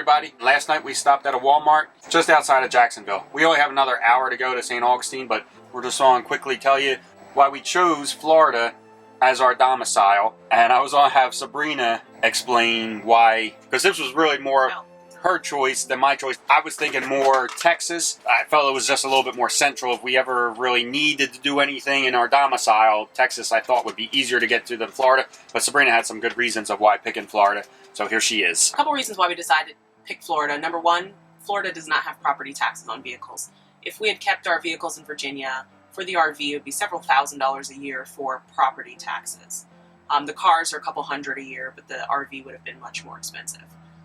everybody. Last night we stopped at a Walmart just outside of Jacksonville. We only have another hour to go to St. Augustine, but we're just on quickly tell you why we chose Florida as our domicile. And I was going to have Sabrina explain why, because this was really more her choice than my choice. I was thinking more Texas. I felt it was just a little bit more central. If we ever really needed to do anything in our domicile, Texas I thought would be easier to get to than Florida. But Sabrina had some good reasons of why picking Florida. So here she is. A couple reasons why we decided to pick Florida. Number one, Florida does not have property taxes on vehicles. If we had kept our vehicles in Virginia, for the RV, it would be several $1,000s a year for property taxes. The cars are a couple hundred a year, but the RV would have been much more expensive.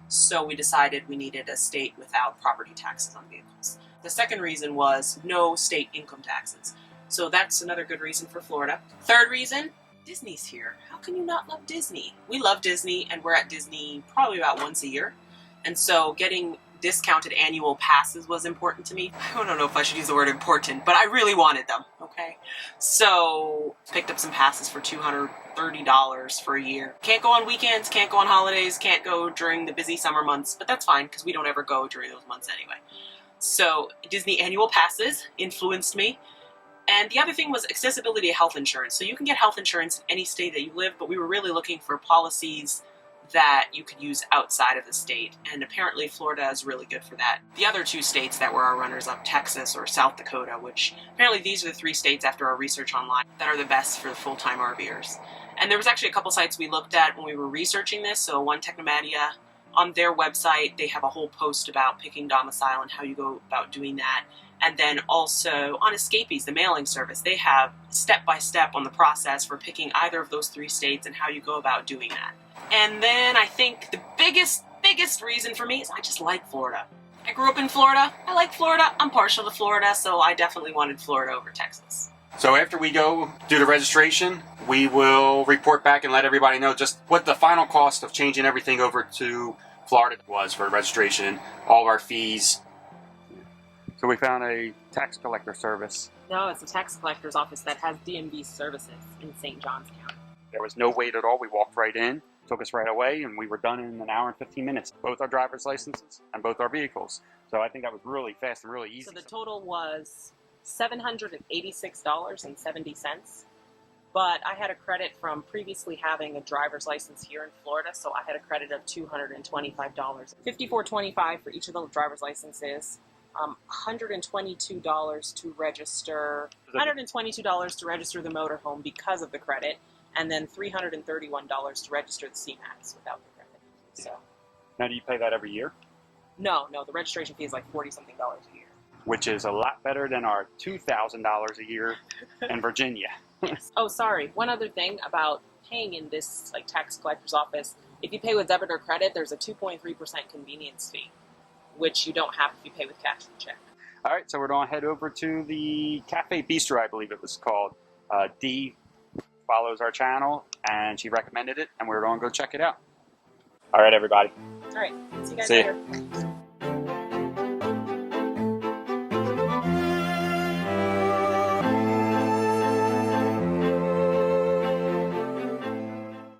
So we decided we needed a state without property taxes on vehicles. The second reason was no state income taxes. So that's another good reason for Florida. Third reason, Disney's here. How can you not love Disney? We love Disney, and we're at Disney probably about once a year. And so getting discounted annual passes was important to me. I don't know if I should use the word important, but I really wanted them, okay? So picked up some passes for $230 for a year. Can't go on weekends, can't go on holidays, can't go during the busy summer months, but that's fine because we don't ever go during those months anyway. So Disney annual passes influenced me. And the other thing was accessibility to health insurance. So you can get health insurance in any state that you live, but we were really looking for policies that you could use outside of the state, and apparently Florida is really good for that. The other two states that were our runners-up, Texas or South Dakota, which apparently these are the three states after our research online that are the best for the full-time RVers. And there was actually a couple sites we looked at when we were researching this. So one, TECHNOMADIA, on their website they have a whole post about picking domicile and how you go about doing that. And then also on Escapees, the mailing service, they have step-by-step on the process for picking either of those three states and how you go about doing that. And then I think the biggest reason for me is I just like Florida. I grew up in Florida. I like Florida. I'm partial to Florida, so I definitely wanted Florida over Texas. So after we go do the registration, we will report back and let everybody know just what the final cost of changing everything over to Florida was for registration, all of our fees. So we found a tax collector service. No, it's a tax collector's office that has DMV services in St. Johns County. There was no wait at all. We walked right in, took us right away, and we were done in an hour and 15 minutes. Both our driver's licenses and both our vehicles. So I think that was really fast and really easy. So the total was $786.70. But I had a credit from previously having a driver's license here in Florida, so I had a credit of $225. $54.25 for each of the driver's licenses. $122 to register. $122 to register the motorhome because of the credit, and then $331 to register the C-Max without the credit. So. Now, do you pay that every year? No. The registration fee is like $40-something a year. Which is a lot better than our $2,000 a year in Virginia. Yes. Oh, sorry. One other thing about paying in this tax collector's office: if you pay with debit or credit, there's a 2.3% convenience fee, which you don't have if you pay with cash or check. All right, so we're going to head over to the Cafe Bistro, I believe it was called. Dee follows our channel, and she recommended it, and we're going to go check it out. All right, everybody. All right, see you guys later. later.